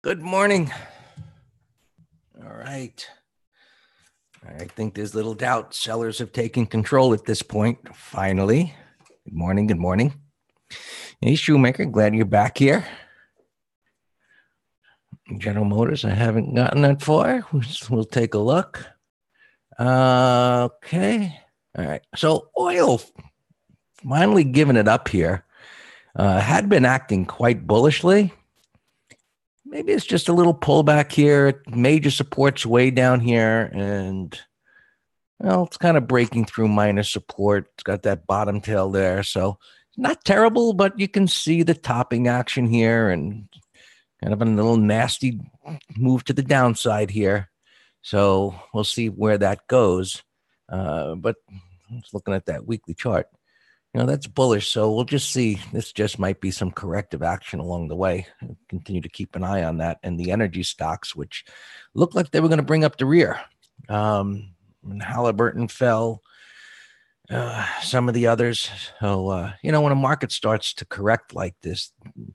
Good morning. All right. I think there's little doubt sellers have taken control at this point, finally. Good morning. Good morning. Hey, Shoemaker, glad you're back here. General Motors, I haven't gotten that far. We'll take a look. Okay. All right. So oil finally giving it up here. Had been acting quite bullishly. Maybe it's just a little pullback here. Major support's way down here, and well, it's kind of breaking through minor support. It's got that bottom tail there, so not terrible, but you can see the topping action here and kind of a little nasty move to the downside here. So we'll see where that goes. But just looking at that weekly chart, that's bullish. So we'll just see. This just might be some corrective action along the way. I'll continue to keep an eye on that. And the energy stocks, which looked like they were going to bring up the rear. And Halliburton fell. Some of the others. So, when a market starts to correct like this,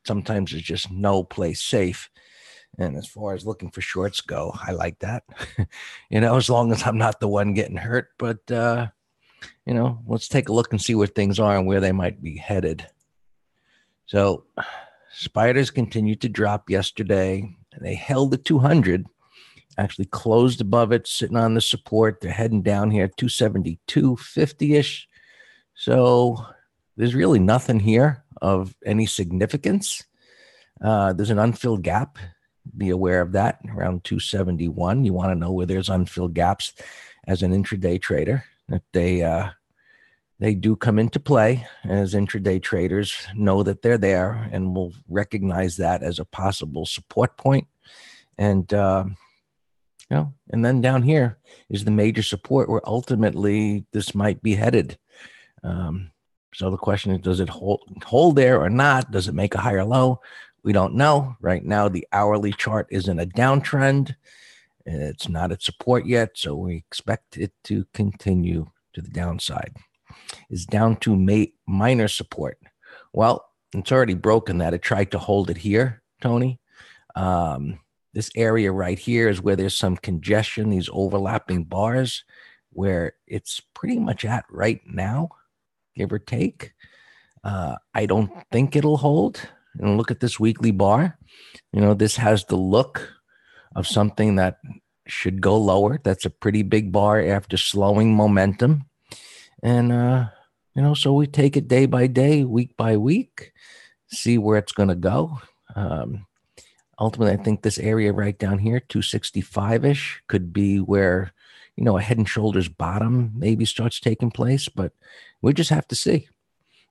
sometimes there's just no place safe. And as far as looking for shorts go, I like that, as long as I'm not the one getting hurt. But, let's take a look and see where things are and where they might be headed. So spiders continued to drop yesterday, and they held the 200, actually closed above it, sitting on the support. They're heading down here, 272.50-ish. So there's really nothing here of any significance. There's an unfilled gap. Be aware of that, around 271. You want to know where there's unfilled gaps as an intraday trader. That they do come into play as intraday traders know that they're there and will recognize that as a possible support point. And, and then down here is the major support where ultimately this might be headed. So the question is, does it hold there or not? Does it make a higher low? We don't know. Right now, the hourly chart is in a downtrend. It's not at support yet, so we expect it to continue to the downside. It's down to minor support. Well, it's already broken that. It tried to hold it here, Tony. This area right here is where there's some congestion, these overlapping bars, where it's pretty much at right now, give or take. I don't think it'll hold. And look at this weekly bar. This has the look of something that should go lower. That's a pretty big bar after slowing momentum. And, so we take it day by day, week by week, see where it's going to go. Ultimately, I think this area right down here, 265-ish, could be where, a head and shoulders bottom maybe starts taking place. But we just have to see.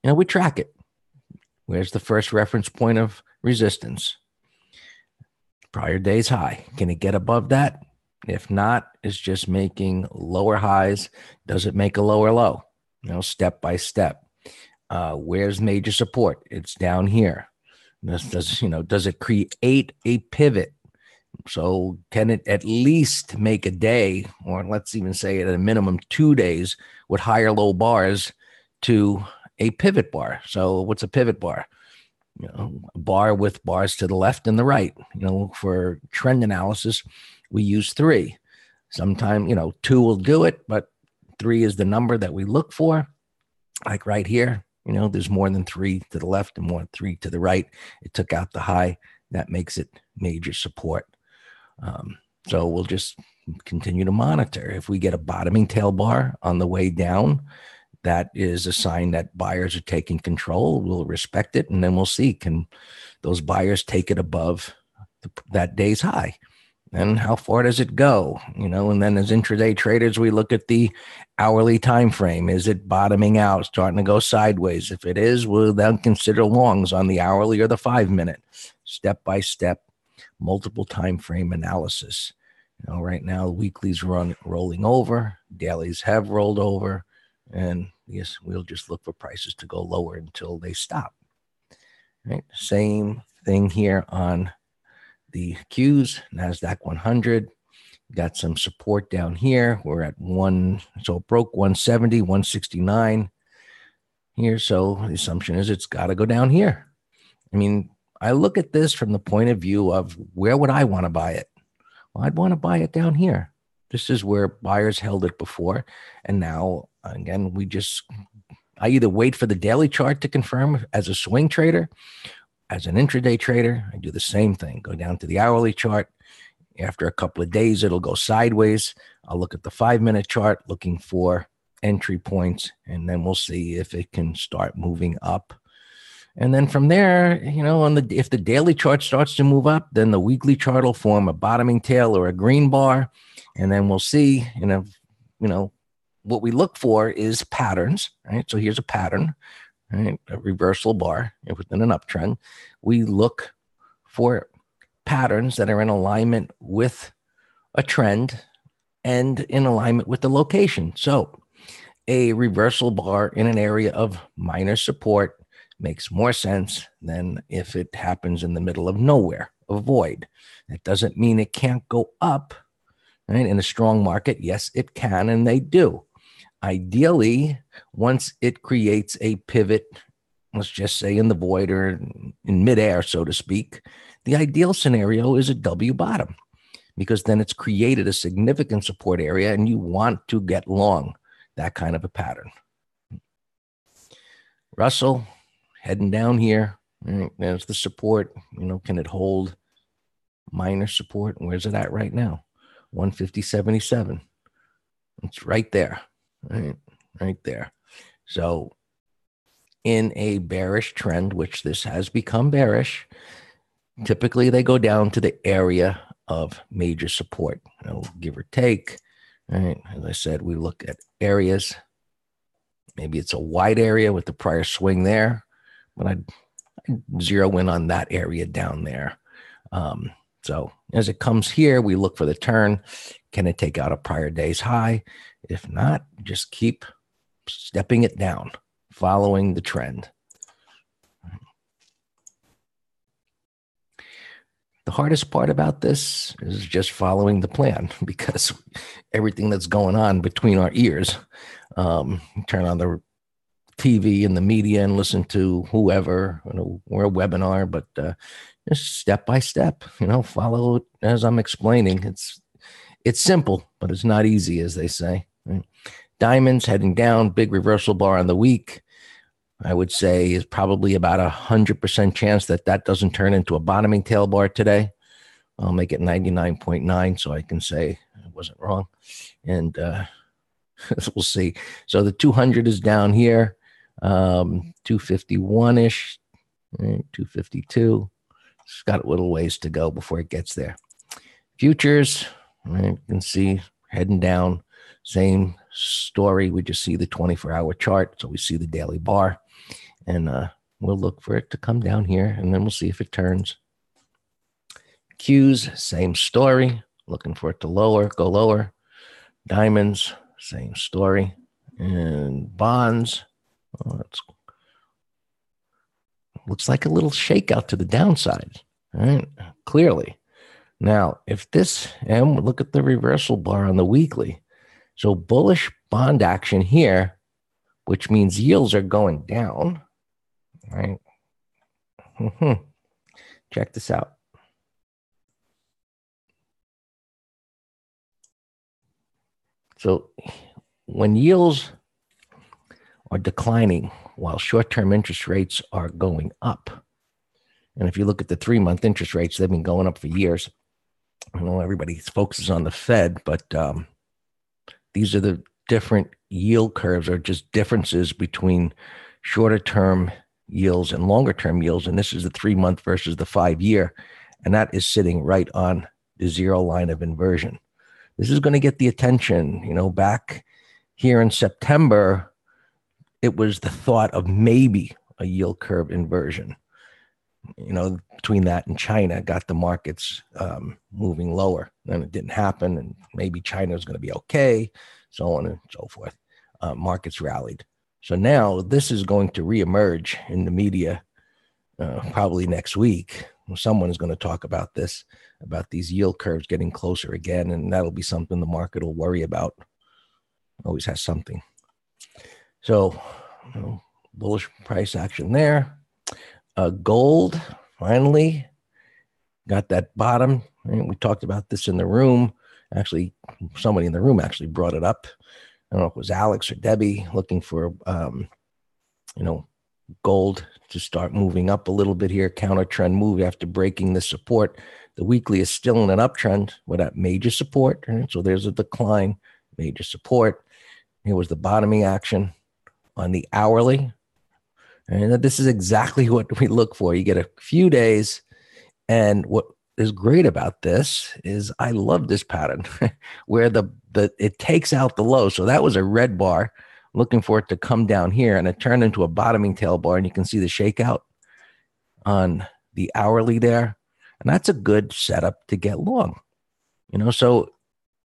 We track it. Where's the first reference point of resistance? Prior day's high. Can it get above that? If not, it's just making lower highs. Does it make a lower low? Step by step. Where's major support? It's down here. Does it create a pivot? So can it at least make a day, or let's even say at a minimum 2 days with higher low bars to a pivot bar? So what's a pivot bar? A bar with bars to the left and the right. For trend analysis, we use 3. Sometimes, 2 will do it, but 3 is the number that we look for. Like right here, there's more than 3 to the left and more than 3 to the right. It took out the high. That makes it major support. So we'll just continue to monitor. If we get a bottoming tail bar on the way down, that is a sign that buyers are taking control. We'll respect it, and then we'll see, can those buyers take it above that day's high? And how far does it go? And then as intraday traders, we look at the hourly time frame. Is it bottoming out, starting to go sideways? If it is, we'll then consider longs on the hourly or the 5-minute, step by step, multiple time frame analysis. Right now, weeklies rolling over, dailies have rolled over. And yes, we'll just look for prices to go lower until they stop. Right? Same thing here on the Qs, NASDAQ 100. Got some support down here. We're at so it broke 170, 169 here. So the assumption is it's got to go down here. I look at this from the point of view of where would I want to buy it? Well, I'd want to buy it down here. This is where buyers held it before. And now, again, I either wait for the daily chart to confirm as a swing trader, as an intraday trader. I do the same thing. Go down to the hourly chart. After a couple of days, it'll go sideways. I'll look at the 5-minute chart looking for entry points, and then we'll see if it can start moving up. And then from there, if the daily chart starts to move up, then the weekly chart will form a bottoming tail or a green bar. And then we'll see, what we look for is patterns, right? So here's a pattern, right? A reversal bar within an uptrend. We look for patterns that are in alignment with a trend and in alignment with the location. So a reversal bar in an area of minor support makes more sense than if it happens in the middle of nowhere, a void. That doesn't mean it can't go up, right? In a strong market, yes, it can, and they do. Ideally, once it creates a pivot, let's just say in the void or in midair, so to speak, the ideal scenario is a W bottom, because then it's created a significant support area and you want to get long that kind of a pattern. Russell heading down here. Right, there's the support. Can it hold minor support? Where's it at right now? 150.77. It's right there. Right there. So in a bearish trend, which this has become bearish, typically they go down to the area of major support, give or take. Right. As I said, we look at areas. Maybe it's a wide area with the prior swing there, but I'd zero in on that area down there. So as it comes here, we look for the turn. Can it take out a prior day's high? If not, just keep stepping it down, following the trend. The hardest part about this is just following the plan, because everything that's going on between our ears, turn on the TV and the media and listen to whoever, or a webinar, but just step by step, follow as I'm explaining. It's simple, but it's not easy, as they say. Right? Diamonds heading down, big reversal bar on the week. I would say is probably about 100% chance that doesn't turn into a bottoming tail bar today. I'll make it 99.9 so I can say I wasn't wrong. And we'll see. So the 200 is down here, 251-ish, 252. It's got a little ways to go before it gets there. Futures, you can see heading down, same story. We just see the 24-hour chart, so we see the daily bar. And we'll look for it to come down here, and then we'll see if it turns. Qs, same story. Looking for it to go lower. Diamonds, same story. And bonds, looks like a little shakeout to the downside, right? Clearly. Now, if this, and look at the reversal bar on the weekly. So bullish bond action here, which means yields are going down. Right. Check this out. So when yields are declining while short-term interest rates are going up, and if you look at the 3-month interest rates, they've been going up for years. I know everybody focuses on the Fed, but these are the different yield curves, or just differences between shorter-term yields and longer-term yields. And this is the 3-month versus the 5-year. And that is sitting right on the zero line of inversion. This is going to get the attention. Back here in September, it was the thought of maybe a yield curve inversion. Between that and China got the markets moving lower. Then it didn't happen. And maybe China was going to be okay, so on and so forth. Markets rallied. So now this is going to reemerge in the media probably next week. Someone is going to talk about this, about these yield curves getting closer again, and that'll be something the market will worry about. Always has something. So bullish price action there. Gold, finally got that bottom. And we talked about this in the room. Actually, somebody in the room actually brought it up. I don't know if it was Alex or Debbie looking for, gold to start moving up a little bit here. Counter trend move after breaking the support. The weekly is still in an uptrend with that major support. Right? So there's a decline, major support. Here was the bottoming action on the hourly. And this is exactly what we look for. You get a few days. And what is great about this is I love this pattern where it takes out the low. So that was a red bar, looking for it to come down here, and it turned into a bottoming tail bar. And you can see the shakeout on the hourly there. And that's a good setup to get long. So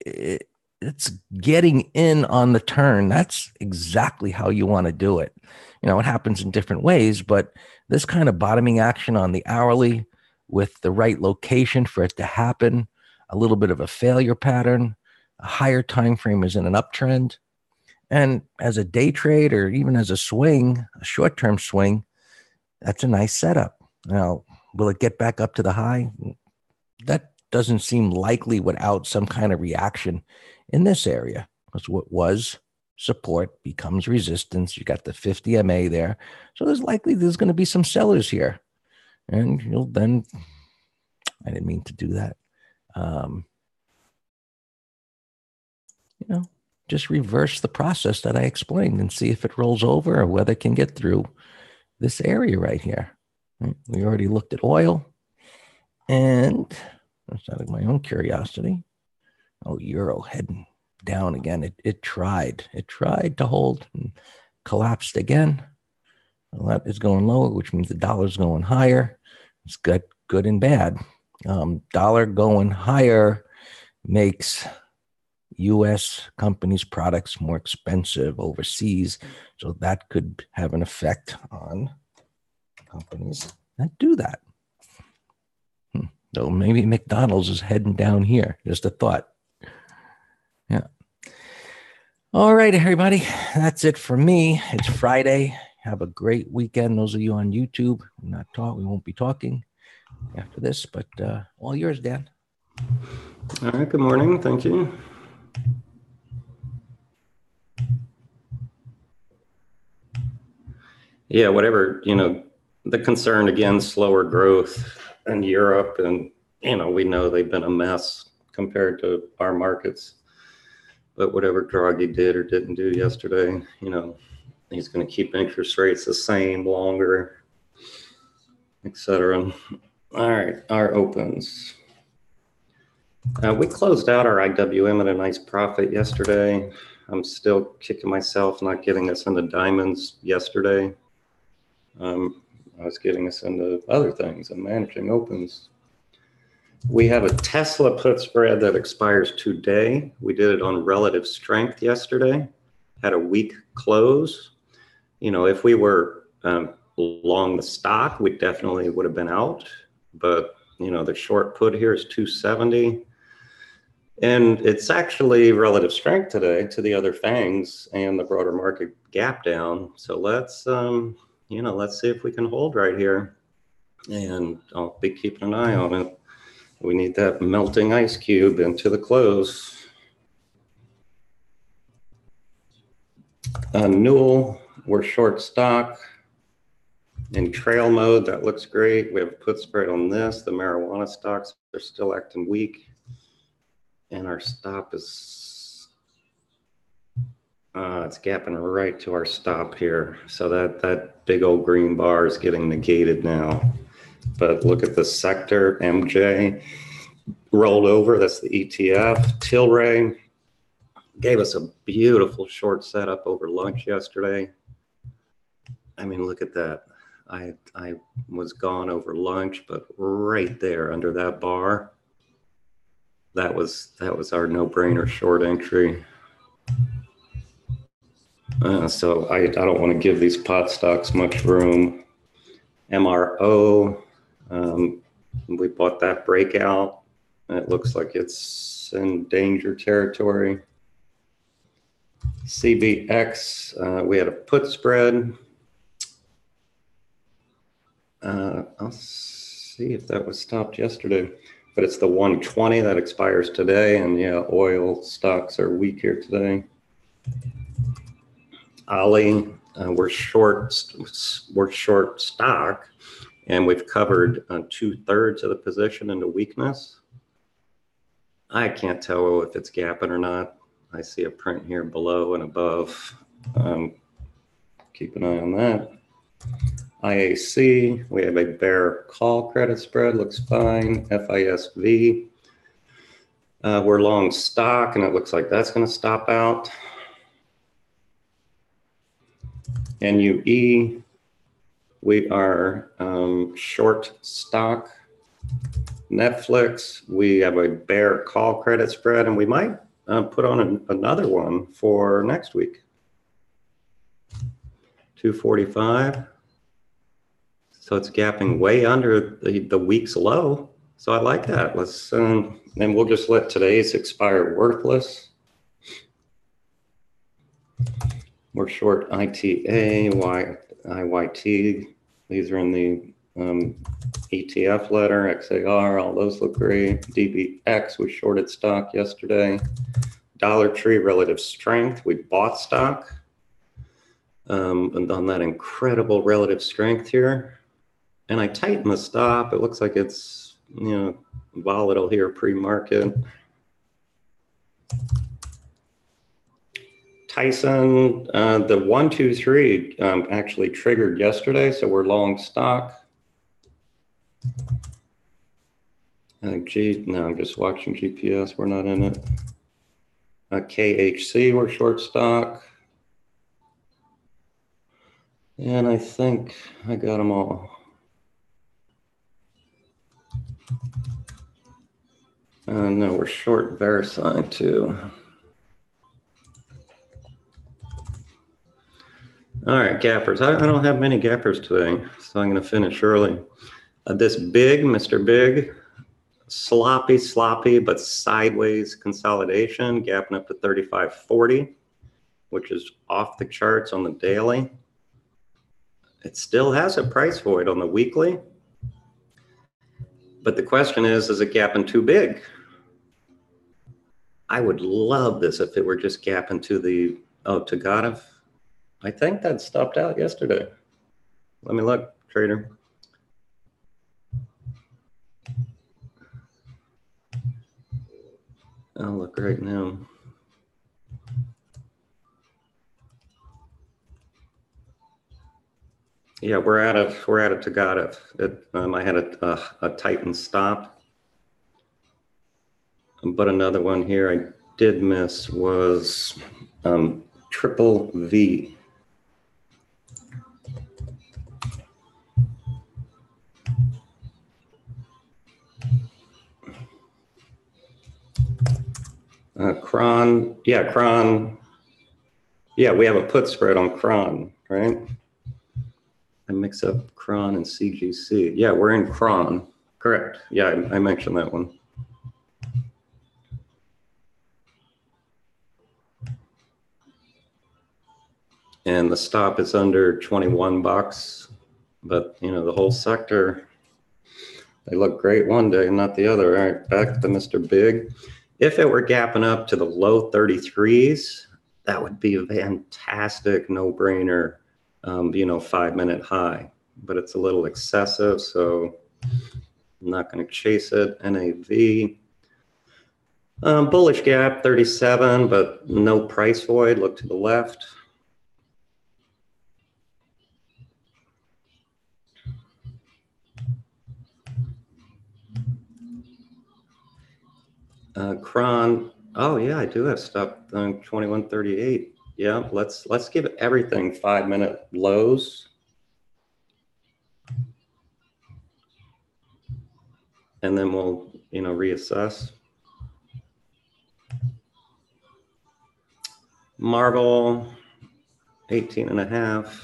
it's getting in on the turn. That's exactly how you want to do it. It happens in different ways, but this kind of bottoming action on the hourly with the right location for it to happen, a little bit of a failure pattern, a higher time frame is in an uptrend. And as a day trade or even as a swing, a short-term swing, that's a nice setup. Now, will it get back up to the high? That doesn't seem likely without some kind of reaction in this area, because what was support becomes resistance. You got the 50 MA there. So there's going to be some sellers here. And you'll then, I didn't mean to do that. Just reverse the process that I explained and see if it rolls over or whether it can get through this area right here. We already looked at oil, and that's out of my own curiosity. Oh, euro heading down again. It tried to hold and collapsed again. Well, that is going lower, which means the dollar's going higher. It's got good and bad. Dollar going higher makes U.S. companies' products more expensive overseas. So that could have an effect on companies that do that. So maybe McDonald's is heading down here. Just a thought. Yeah. All right, everybody. That's it for me. It's Friday. Have a great weekend. Those of you on YouTube, we won't be talking after this, but all yours, Dan. All right. Good morning. Thank you. Yeah, whatever, the concern, again, slower growth in Europe, and, we know they've been a mess compared to our markets. But whatever Draghi did or didn't do yesterday, he's going to keep interest rates the same longer, etc. All right, our opens. We closed out our IWM at a nice profit yesterday. I'm still kicking myself not getting us into diamonds yesterday. I was getting us into other things and managing opens. We have a Tesla put spread that expires today. We did it on relative strength yesterday, had a weak close. If we were long the stock, we definitely would have been out. But, the short put here is 270. And it's actually relative strength today to the other FANGs and the broader market gap down. So let's see if we can hold right here. And I'll be keeping an eye on it. We need that melting ice cube into the close. Newell, we're short stock. In trail mode, that looks great. We have a put spread on this. The marijuana stocks are still acting weak. And our stop is, it's gapping right to our stop here. So that big old green bar is getting negated now. But look at the sector, MJ rolled over. That's the ETF. Tilray gave us a beautiful short setup over lunch yesterday. I mean, look at that. I was gone over lunch, but right there under that bar, that was our no-brainer short entry. So I don't want to give these pot stocks much room. MRO, we bought that breakout. It looks like it's in danger territory. CBX, we had a put spread. see if that was stopped yesterday, but it's the 120 that expires today. And yeah, oil stocks are weak here today. Ali, we're short stock, and we've covered 2/3 of the position into weakness. I can't tell if it's gapping or not. I see a print here below and above. Keep an eye on that. IAC, we have a bear call credit spread, looks fine. FISV, we're long stock, and it looks like that's going to stop out. NUE, we are short stock. Netflix, we have a bear call credit spread, and we might put on another one for next week. 245. So it's gapping way under the week's low. So I like that. Let's and we'll just let today's expire worthless. We're short ITA, IYT. These are in the ETF letter, XAR, all those look great. DBX, we shorted stock yesterday. Dollar Tree, relative strength, we bought stock. And on that incredible relative strength here. And I tightened the stop. It looks like it's, volatile here pre-market. Tyson, the 1, 2, 3 actually triggered yesterday, so we're long stock. No, I'm just watching GPS. We're not in it. KHC, we're short stock. And I think I got them all. No, we're short VeriSign too. All right, gappers. I don't have many gappers today, so I'm going to finish early. This big, Mr. Big, sloppy, but sideways consolidation, gapping up to 35.40, which is off the charts on the daily. It still has a price void on the weekly. But the question is it gapping too big? I would love this if it were just gapping to the, Tagada. I think that stopped out yesterday. Let me look, trader. I'll look right now. Yeah, we're at a Tagada. I had a Titan stop, but another one here I did miss was triple V. Cron, yeah, Cron. Yeah, we have a put spread on Cron, right? I mix up Cron and CGC. Yeah, we're in Cron. Correct. Yeah, I mentioned that one. And the stop is under 21 bucks. But, the whole sector, they look great one day and not the other. All right, back to Mr. Big. If it were gapping up to the low 33s, that would be a fantastic no-brainer, 5-minute high. But it's a little excessive, so I'm not going to chase it. NAV, bullish gap 37, but no price void. Look to the left. Cron, oh yeah, I do have stop 2138. Yeah, let's give everything 5-minute lows. And then we'll, reassess. Marvel, 18.5.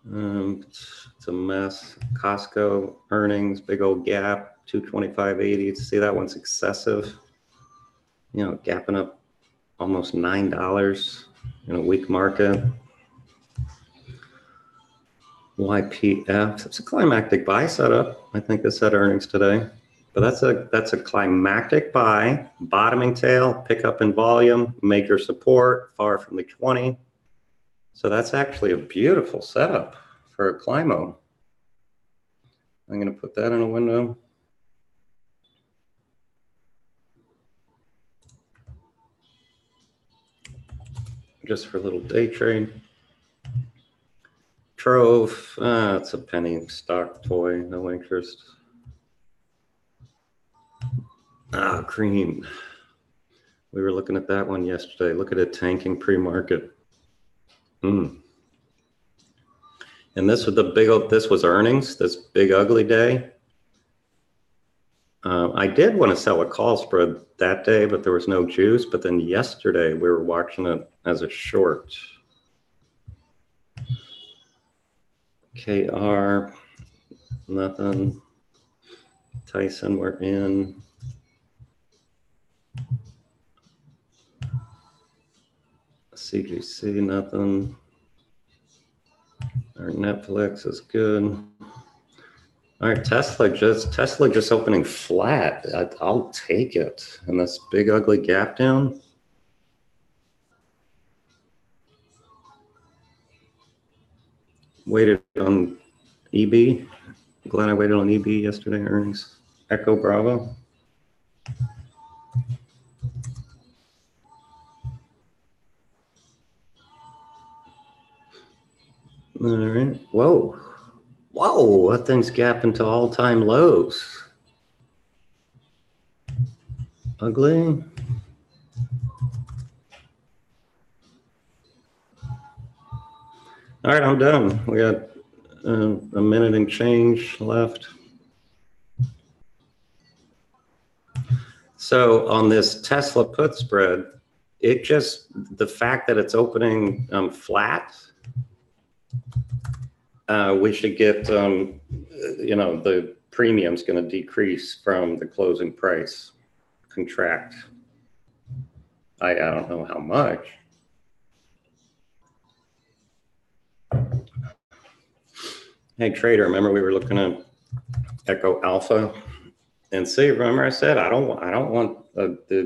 It's a mess. Costco earnings, big old gap, 225.80. See, that one's excessive. Gapping up almost $9 in a weak market. YPF. It's a climactic buy setup. I think this had earnings today. But that's a climactic buy, bottoming tail, pickup in volume, major support, far from the 20. So that's actually a beautiful setup for a climo. I'm going to put that in a window. Just for a little day trade. Trove, it's a penny stock toy, no interest. Cream. We were looking at that one yesterday. Look at it tanking pre-market. And this was this was earnings, this big ugly day. I did want to sell a call spread that day, but there was no juice. But then yesterday we were watching it as a short. KR, nothing. Tyson, we're in. CGC, nothing. Our Netflix is good. All right, Tesla just opening flat. I'll take it. And this big ugly gap down. Waited on EB. Glad I waited on EB yesterday earnings. Echo Bravo. All right. Whoa. Whoa, that thing's gapping to all-time lows. Ugly. All right, I'm done. We got a minute and change left. So on this Tesla put spread, the fact that it's opening flat, we should get, the premium's going to decrease from the closing price, contract. I don't know how much. Hey trader, remember we were looking at Echo Alpha and see, remember I said I don't want the